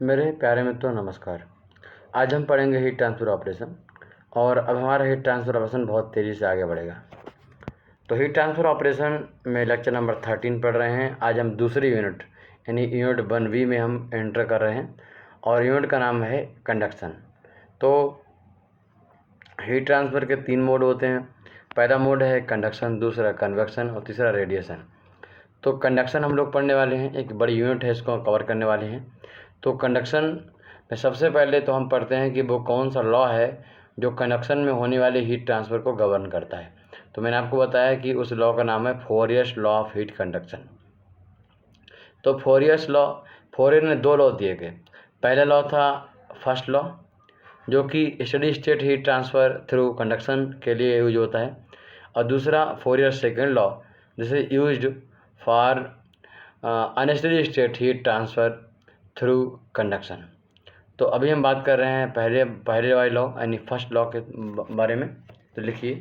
मेरे प्यारे मित्रों नमस्कार। आज हम पढ़ेंगे हीट ट्रांसफ़र ऑपरेशन और अब हमारा हीट ट्रांसफ़र ऑपरेशन बहुत तेज़ी से आगे बढ़ेगा। तो हीट ट्रांसफ़र ऑपरेशन में लेक्चर नंबर 13 पढ़ रहे हैं। आज हम दूसरी यूनिट यानी यूनिट 1B में हम एंटर कर रहे हैं और यूनिट का नाम है कंडक्शन। तो हीट ट्रांसफ़र के 3 मोड होते हैं। पहला मोड है कंडक्शन, दूसरा कन्वेक्शन और तीसरा रेडिएशन। तो कंडक्शन हम लोग पढ़ने वाले हैं, एक बड़ी यूनिट है, इसको कवर करने वाले हैं। तो कंडक्शन में सबसे पहले तो हम पढ़ते हैं कि वो कौन सा लॉ है जो कंडक्शन में होने वाले हीट ट्रांसफ़र को गवर्न करता है। तो मैंने आपको बताया कि उस लॉ का नाम है फोरियर्स लॉ ऑफ हीट कंडक्शन। तो फोरियर ने 2 लॉ दिए गए। पहला लॉ था फर्स्ट लॉ, जो कि steady state heat transfer through conduction के लिए यूज होता है, और दूसरा Fourier second law, this is used for unsteady state heat transfer through conduction. तो अभी हम बात कर रहे हैं पहले वाले लॉ यानी फर्स्ट लॉ के बारे में। तो लिखिए,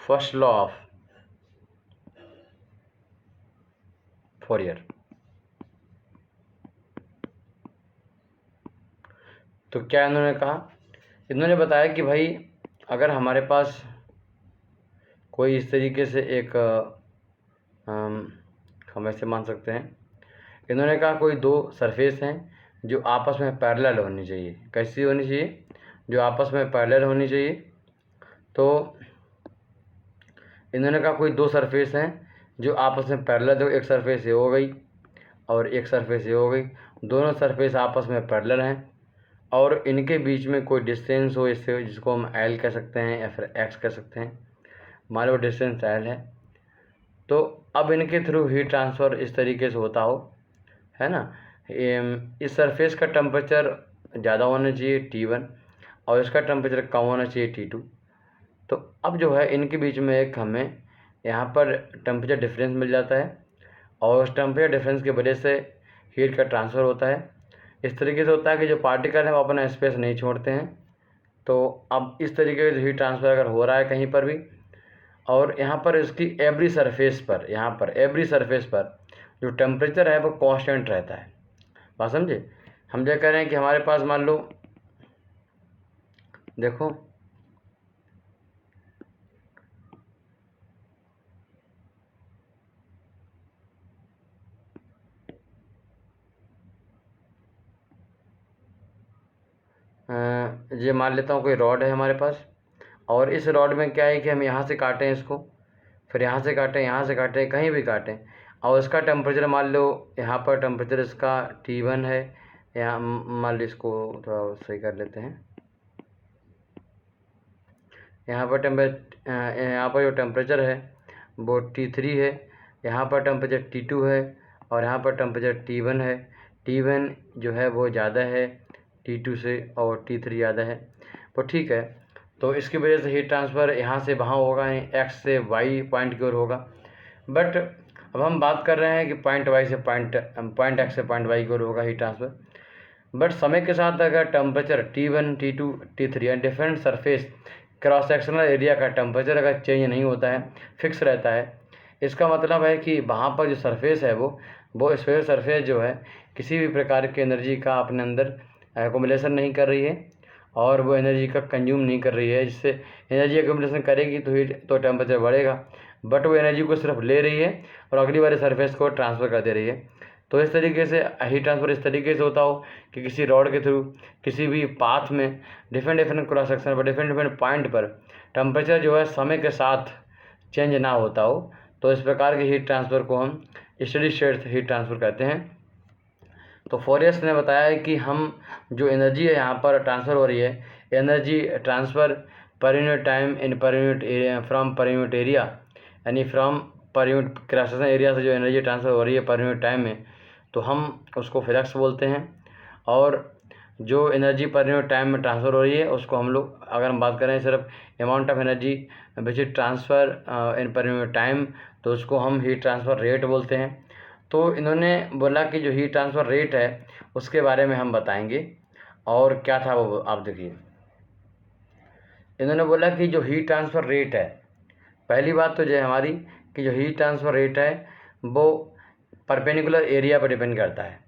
फर्स्ट लॉ ऑफ फोरियर। तो क्या इन्होंने कहा? इन्होंने बताया कि भाई अगर हमारे पास कोई इस तरीके से एक हम ऐसे मान सकते हैं, इन्होंने कहा कोई 2 सरफेस हैं जो आपस में पैरेलल होनी चाहिए। कैसी होनी चाहिए? जो आपस में पैरेलल होनी चाहिए। तो इन्होंने कहा कोई 2 सरफेस हैं जो आपस में पैरेलल हो, एक सरफेस ये हो गई और एक सरफेस ये हो गई। दोनों सरफेस आपस में पैरेलल हैं और इनके बीच में कोई डिस्टेंस हो, इससे जिसको हम एल कह सकते हैं या फिर एक्स कह सकते हैं। मान लो डिस्टेंस एल है, तो अब इनके थ्रू हीट ट्रांसफ़र इस तरीके से होता हो, है ना। इस सरफेस का टेम्परेचर ज़्यादा होना चाहिए T1 और इसका टेम्परेचर कम होना चाहिए T2। तो अब जो है इनके बीच में एक हमें यहाँ पर टेम्परेचर डिफरेंस मिल जाता है और उस टेम्परेचर डिफरेंस की वजह से हीट का ट्रांसफ़र होता है। इस तरीके से होता है कि जो पार्टिकल है वो अपना स्पेस नहीं छोड़ते हैं। तो अब इस तरीके से हीट ट्रांसफ़र अगर हो रहा है कहीं पर भी, और यहाँ पर इसकी एवरी सरफेस पर जो टेम्परेचर है वो कांस्टेंट रहता है। बात समझे? हम जो कह रहे हैं कि हमारे पास मान लो, देखो ये मान लेता हूँ कोई रॉड है हमारे पास, और इस रॉड में क्या है कि हम यहाँ से काटें इसको, फिर यहाँ से काटें, कहीं भी काटें, और इसका टेम्परेचर मान लो यहाँ पर टेम्परेचर इसका T1 है। यहाँ मान लो इसको थोड़ा सही कर लेते हैं। यहाँ पर जो टेम्परेचर है वो T3 है, यहाँ पर टेम्परेचर T2 है और यहाँ पर टेम्परेचर T1 है। T1 जो है वो ज़्यादा है T2 से और T3 ज़्यादा है, वो ठीक है। तो इसकी वजह से हीट ट्रांसफ़र यहाँ से वहाँ होगा, एक्स से वाई पॉइंट की ओर होगा। बट अब हम बात कर रहे हैं कि पॉइंट एक्स से पॉइंट वाई की ओर होगा हीट ट्रांसफ़र। बट समय के साथ अगर टेम्परेचर T1, T2, T3 या different surface cross sectional area का टेम्परेचर अगर चेंज नहीं होता है, फिक्स रहता है, इसका मतलब है कि वहाँ पर जो सरफेस है वो स्फीयर सरफेस जो है किसी भी प्रकार की एनर्जी का अपने अंदर एकोमुलेशन नहीं कर रही है और वो एनर्जी का कंज्यूम नहीं कर रही है। जिससे एनर्जी एकोमुलेशन करेगी तो टेम्परेचर बढ़ेगा, बट वो एनर्जी को सिर्फ ले रही है और अगली बार सरफेस को ट्रांसफ़र कर दे रही है। तो इस तरीके से हीट ट्रांसफ़र इस तरीके से होता हो कि किसी रॉड के थ्रू किसी भी पाथ में डिफरेंट क्रॉस सेक्शन पर डिफरेंट पॉइंट पर टेम्परेचर जो है समय के साथ चेंज ना होता हो। तो इस प्रकार के हीट ट्रांसफ़र को हम स्टेडी स्टेट हीट ट्रांसफ़र कहते हैं। तो फोरियर्स ने बताया है कि हम जो एनर्जी है यहाँ पर ट्रांसफ़र हो रही है, energy transfer per unit time in per unit area from per unit area, यानी from per unit cross section area से जो एनर्जी ट्रांसफ़र हो रही है पर यूनिट टाइम में, तो हम उसको फ्लक्स बोलते हैं। और जो एनर्जी पर यूनिट टाइम में ट्रांसफ़र हो रही है उसको हम लोग, अगर हम बात करें सिर्फ amount of energy which is transfer in per unit time, तो उसको हम हीट ट्रांसफ़र रेट बोलते हैं। तो इन्होंने बोला कि जो हीट ट्रांसफ़र रेट है उसके बारे में हम बताएंगे, और क्या था वो आप देखिए। इन्होंने बोला कि जो हीट ट्रांसफ़र रेट है, पहली बात तो जो है हमारी कि जो हीट ट्रांसफ़र रेट है वो परपेंडिकुलर एरिया पर डिपेंड करता है।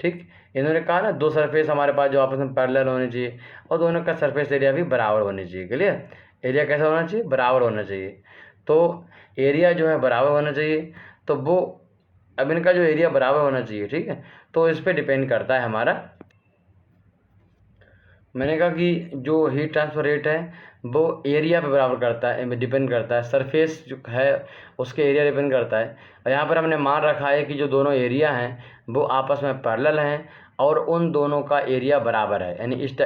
ठीक, इन्होंने कहा ना दो सरफेस हमारे पास जो आपस में पैरेलल होने चाहिए और दोनों का सरफेस एरिया भी बराबर होना चाहिए। क्लियर, एरिया कैसा होना चाहिए, बराबर होना चाहिए। तो एरिया जो है बराबर होना चाहिए, तो वो अब इनका जो एरिया बराबर होना चाहिए, ठीक है, तो इस पर डिपेंड करता है हमारा। मैंने कहा कि जो हीट ट्रांसफ़र रेट है वो एरिया पे बराबर करता है, डिपेंड करता है, सरफेस जो है उसके एरिया डिपेंड करता है। और यहाँ पर हमने मान रखा है कि जो दोनों एरिया हैं वो आपस में पैरेलल हैं और उन दोनों का एरिया बराबर है। यानी इस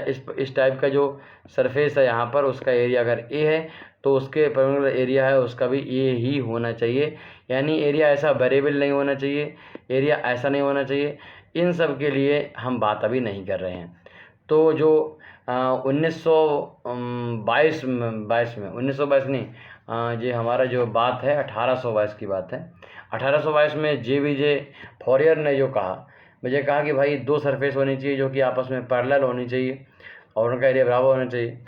टाइप का जो सरफेस है यहाँ पर, उसका एरिया अगर ए है तो उसके परपेंडिकुलर एरिया है उसका भी ए ही होना चाहिए। यानी एरिया ऐसा वेरिएबल नहीं होना चाहिए, एरिया ऐसा नहीं होना चाहिए। इन सब के लिए हम बात अभी नहीं कर रहे हैं। तो जो 1922 में 1922 नहीं, ये हमारा जो बात है 1822 की बात है। 1822 में जे फॉरियर ने जो कहा, मुझे कहा कि भाई दो सरफेस होनी चाहिए जो कि आपस में पैरेलल होनी चाहिए और उनका एरिया बराबर होना चाहिए।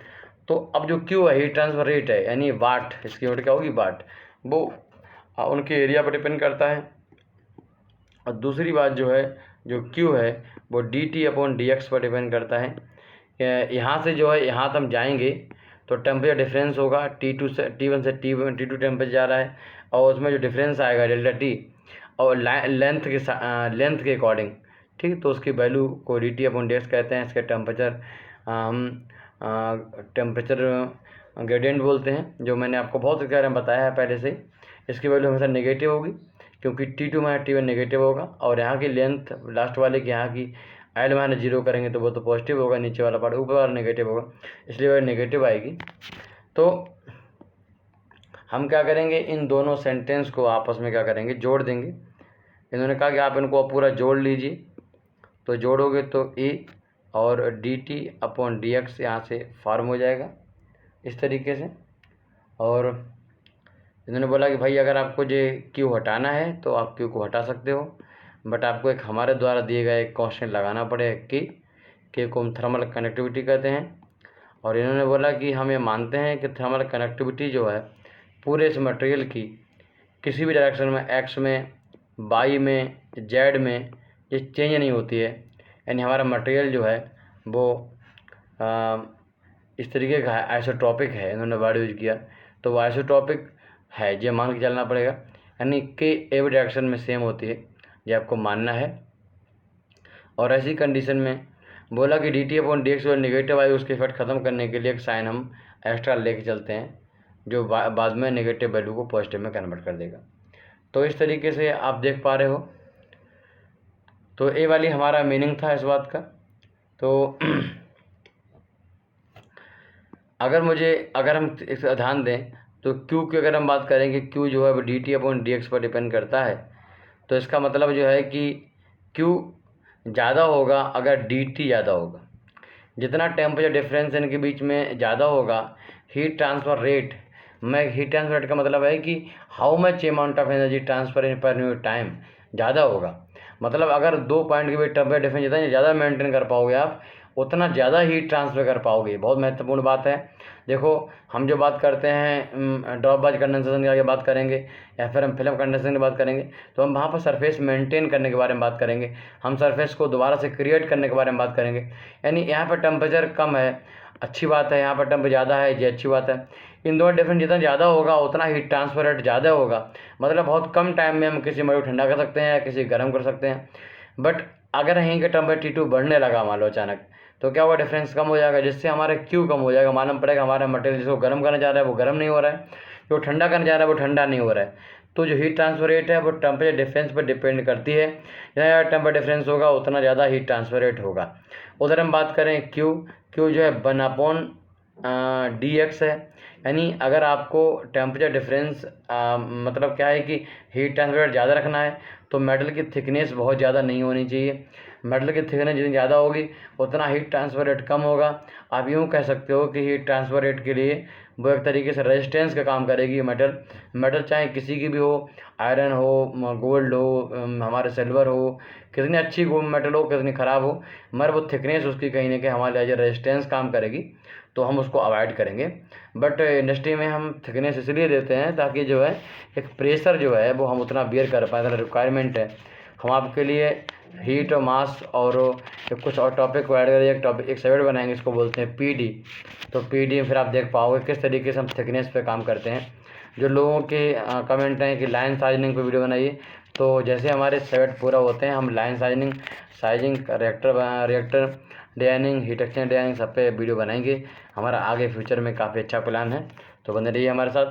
तो अब जो क्यू है, हीट ट्रांसफर रेट है, यानी वाट, इसकी यूनिट क्या होगी, वाट, वो उनके एरिया पर डिपेंड करता है। और दूसरी बात जो है, जो क्यू है वो dt/dx पर डिपेंड करता है। यहाँ से जो है यहाँ तक हम जाएंगे तो टेम्परेचर डिफरेंस होगा T2 से T1 से T2 टेम्परेचर जा रहा है और उसमें जो डिफरेंस आएगा डेल्टा टी और लेंथ के अकॉर्डिंग, ठीक, तो उसकी वैल्यू को dt/dx कहते हैं। इसके टेम्परेचर हम टेम्परेचर ग्रेडियंट बोलते हैं, जो मैंने आपको बहुत बारे में बताया है पहले से। इसकी वैल्यू हमेशा नेगेटिव होगी क्योंकि T2 - T1 नेगेटिव होगा और यहाँ की लेंथ लास्ट वाले की यहाँ की L - 0 करेंगे तो वो तो पॉजिटिव होगा, नीचे वाला पार्ट, ऊपर वाला नेगेटिव होगा, इसलिए वह नेगेटिव आएगी। तो हम क्या करेंगे, इन दोनों सेंटेंस को आपस में क्या करेंगे, जोड़ देंगे। इन्होंने कहा कि आप इनको पूरा जोड़ लीजिए, तो जोड़ोगे तो ए और dt/dx यहाँ से फॉर्म हो जाएगा इस तरीके से। और इन्होंने बोला कि भाई अगर आपको ये क्यू हटाना है तो आप क्यू को हटा सकते हो, बट आपको एक हमारे द्वारा दिए गए एक कांस्टेंट लगाना पड़ेगा के को हम थर्मल कनेक्टिविटी कहते हैं। और इन्होंने बोला कि हम ये मानते हैं कि थर्मल कनेक्टिविटी जो है पूरे इस मटेरियल की किसी भी डायरेक्शन में, एक्स में, वाई में, जेड में, ये चेंज नहीं होती है। यानी हमारा मटेरियल जो है वो इस तरीके का है, आइसोट्रॉपिक है, इन्होंने वर्ड यूज किया, तो वो आइसोट्रॉपिक है, ये मान के चलना पड़ेगा। यानी कि एवरी डायरेक्शन में सेम होती है, ये आपको मानना है। और ऐसी कंडीशन में बोला कि dt/dx जो नेगेटिव आई उसके इफेक्ट ख़त्म करने के लिए एक साइन हम एक्स्ट्रा लेके चलते हैं जो बाद में नेगेटिव वैल्यू को पॉजिटिव में कन्वर्ट कर देगा। तो इस तरीके से आप देख पा रहे हो। तो ये वाली हमारा मीनिंग था इस बात का। तो अगर हम ध्यान दें तो क्यू की अगर हम बात करेंगे, क्यू जो है वो dt/dx पर डिपेंड करता है। तो इसका मतलब जो है कि क्यू ज़्यादा होगा अगर dt ज़्यादा होगा। जितना टेम्परेचर डिफरेंस इनके बीच में ज़्यादा होगा, हीट ट्रांसफ़र रेट का मतलब है कि how much amount of energy transfer in per unit time ज़्यादा होगा। मतलब अगर 2 पॉइंट के बीच टेम्परेचर डिफरेंस जितना ज़्यादा मेंटेन कर पाओगे आप, उतना ज़्यादा हीट ट्रांसफ़र कर पाओगे। बहुत महत्वपूर्ण बात है। देखो, हम जो बात करते हैं ड्रॉप वाइज कंडेंसेशन की आगे बात करेंगे या फिर हम फिल्म कंडेंसेशन की बात करेंगे, तो हम वहाँ पर सरफेस मेंटेन करने के बारे में बात करेंगे, हम सरफेस को दोबारा से क्रिएट करने के बारे में बात करेंगे। यानी यहाँ पर टेम्परेचर कम है, अच्छी बात है, यहाँ पर टेम्परेचर ज़्यादा है, ये अच्छी बात है। इन दोनों डिफरेंस जितना ज़्यादा होगा उतना हीट ट्रांसफर रेट ज़्यादा होगा। मतलब बहुत कम टाइम में हम किसी मटेरियल को ठंडा कर सकते हैं या किसी गर्म कर सकते हैं। बट अगर यहीं का टेम्परेचर T2 बढ़ने लगा मान लो अचानक, तो क्या हुआ, डिफरेंस कम हो जाएगा, जिससे हमारा क्यू कम हो जाएगा। मालूम पड़ेगा हमारा मटेरियल जिसको गर्म करने जा रहा है वो गर्म नहीं हो रहा है, जो ठंडा करने जा रहा है वो ठंडा नहीं हो रहा है। तो जो हीट ट्रांसफर रेट है वो टेम्परेचर डिफरेंस पर डिपेंड करती है। जितना ज़्यादा टेम्परेचर डिफरेंस होगा उतना ज़्यादा हीट ट्रांसफर रेट होगा। उधर हम बात करें क्यू जो है 1/dx है। यानी अगर आपको टेम्परेचर डिफरेंस मतलब क्या है कि हीट ट्रांसफर रेट ज़्यादा रखना है तो मेटल की थिकनेस बहुत ज़्यादा नहीं होनी चाहिए। मेटल की थिकनेस जितनी ज़्यादा होगी उतना हीट ट्रांसफर रेट कम होगा। आप यूँ कह सकते हो कि हीट ट्रांसफर रेट के लिए वो एक तरीके से रेजिस्टेंस का काम करेगी मेटल चाहे किसी की भी हो, आयरन हो, गोल्ड हो, हमारे सिल्वर हो, कितनी अच्छी मेटल हो, कितनी ख़राब हो, मगर वो थिकनेस उसकी कहीं ना कहीं हमारे लिए रेजिस्टेंस काम करेगी। तो हम उसको अवॉइड करेंगे। बट इंडस्ट्री में हम थिकनेस इसलिए देते हैं ताकि जो है एक प्रेशर जो है वो हम उतना बियर कर पाएँ, अगर रिक्वायरमेंट है। हम आपके लिए हीट और मास और कुछ और टॉपिक को ऐड करके एक सेगमेंट बनाएंगे, इसको बोलते हैं पीडी। तो पीडी में फिर आप देख पाओगे किस तरीके से हम थिकनेस पे काम करते हैं। जो लोगों के कमेंट हैं कि लाइन साइजनिंग पे वीडियो बनाइए, तो जैसे हमारे सेट पूरा होते हैं हम line sizing reactor designing, heat exchanger designing सब पे वीडियो बनाएंगे। हमारा आगे फ्यूचर में काफ़ी अच्छा प्लान है, तो बने रहिए हमारे साथ।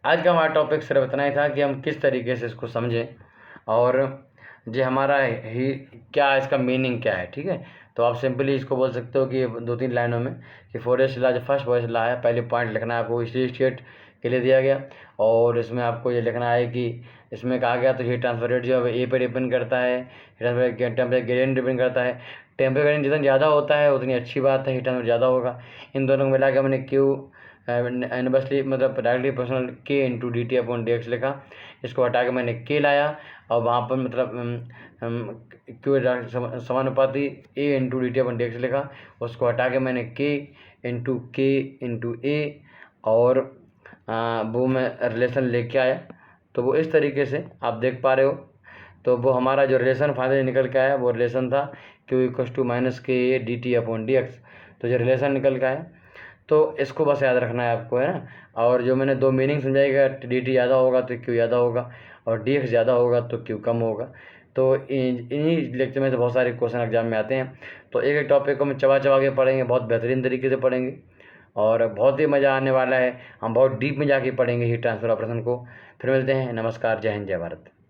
आज का हमारा टॉपिक सिर्फ इतना ही था कि हम किस तरीके से इसको समझें और जो हमारा ही क्या इसका मीनिंग क्या है, ठीक है। तो आप सिंपली इसको बोल सकते हो कि 2-3 लाइनों में कि फॉरेस्ट लॉ जो फर्स्ट फॉरेस्ट लॉ है, पहले पॉइंट लिखना है आपको इसी स्टेट के लिए दिया गया, और इसमें आपको ये लिखना है कि इसमें कहा गया तो हीट ट्रांसफर रेट जो है ए पे डिपेंड करता है, टेम्परेचर ग्रेडियंट डिपेंड करता है। टेम्परेचर ग्रेडियंट जितना ज़्यादा होता है उतनी अच्छी बात है, हीट ट्रांसफर ज़्यादा होगा। इन दोनों को मिला के हमने क्यू इनवर्सली मतलब डायरेक्टली प्रोपोर्शनल के into D T upon D X लिखा। इसको हटा के मैंने के लाया और वहाँ पर मतलब क्यू समानुपाती A into D T upon D X लिखा। उसको हटा के मैंने के इंटू ए और वो मैं रिलेशन लेके आया। तो वो इस तरीके से आप देख पा रहे हो। तो वो हमारा जो रिलेशन फाइनली निकल के आया वो रिलेशन था क्यू इक्वल्स टू माइनस के A D T upon D x. तो जो रिलेशन निकल के आया तो इसको बस याद रखना है आपको, है ना। और जो मैंने 2 मीनिंग समझाएगा, डी टी ज़्यादा होगा तो क्यू ज़्यादा होगा और डी एक्स ज़्यादा होगा तो क्यू कम होगा। तो इन्हीं लेक्चर में से बहुत सारे क्वेश्चन एग्जाम में आते हैं। तो एक एक टॉपिक को हम चबा के पढ़ेंगे, बहुत बेहतरीन तरीके से पढ़ेंगे और बहुत ही मज़ा आने वाला है। हम बहुत डीप में जाके पढ़ेंगे हीट ट्रांसफ़र ऑपरेशन को। फिर मिलते हैं, नमस्कार, जय हिंद, जय भारत।